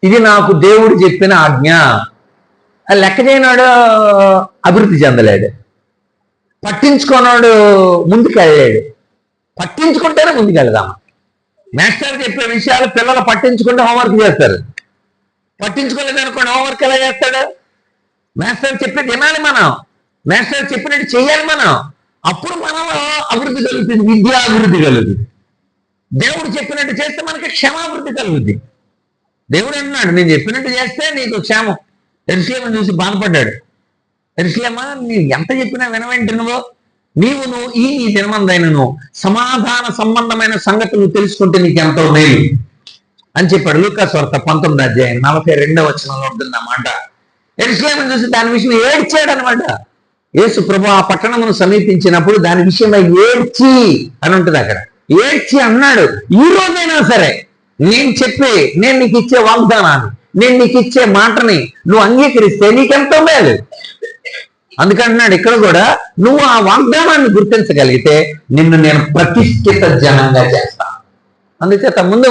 ఇది నాకు దేవుడు చెప్పిన ఆజ్ఞ. లెక్క చేయనాడు అభివృద్ధి చెందలేడు, పట్టించుకున్నాడు ముందుకెళ్ళాడు. పట్టించుకుంటేనే ముందుకెళ్దాం. మాస్టర్ చెప్పే విషయాలు పిల్లలు పట్టించుకుంటే హోంవర్క్ చేస్తారు, పట్టించుకోలేదనుకోండి హోంవర్క్ ఎలా చేస్తాడు? మాస్టర్ చెప్పేది వినాలి మనం, మాస్టర్ చెప్పినట్టు చెయ్యాలి మనం. అప్పుడు మనలో అభివృద్ధి కలుగుతుంది, విద్యాభివృద్ధి కలుగుతుంది. దేవుడు చెప్పినట్టు చేస్తే మనకి క్షమాభివృద్ధి కలుగుద్ది. దేవుడు అన్నాడు, నేను చెప్పినట్టు చేస్తే నీకు క్షేమం. యెరూషలేమును చూసి బాధపడ్డాడు. యెరూషలేమా, నీవు ఎంత చెప్పినా వినవేంటి నీవు ఈ నీ దినమందైనను సమాధాన సంబంధమైన సంగతులు తెలుసుకుంటే నీకు ఎంతో మేలు అని చెప్పాడు. లూకాసు వార్త 19:42 ఉంటుంది అన్నమాట. యెరూషలేమును చూసి దాని విషయం ఏడ్చాడు అనమాట. యేసు ప్రభు ఆ పట్టణమును సమీపించినప్పుడు దాని విషయమై ఏడ్చి అని ఉంటుంది అక్కడ. ఏడ్చి అన్నాడు, ఈ రోజైనా సరే నేను నీకు ఇచ్చే వాగ్దానాన్ని, నేను నీకు ఇచ్చే మాటని నువ్వు అంగీకరిస్తే నీకెంతో మేలు. అందుకంటున్నాడు ఇక్కడ కూడా, నువ్వు ఆ వాగ్దానాన్ని గుర్తించగలిగితే నిన్ను నేను ప్రతిష్ఠిత జనంగా చేస్తాను. అందుచేత ముందు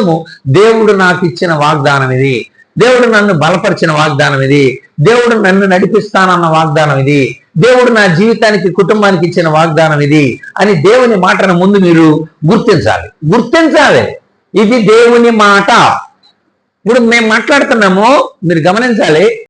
దేవుడు నాకు ఇచ్చిన వాగ్దానం ఇది, దేవుడు నన్ను బలపరిచిన వాగ్దానం ఇది, దేవుడు నన్ను నడిపిస్తానన్న వాగ్దానం ఇది, దేవుడు నా జీవితానికి కుటుంబానికి ఇచ్చిన వాగ్దానం ఇది అని దేవుని మాటను ముందు మీరు గుర్తించాలి. ఇది దేవుని మాట. ఇప్పుడు మేము మాట్లాడుతున్నాము, మీరు గమనించాలి.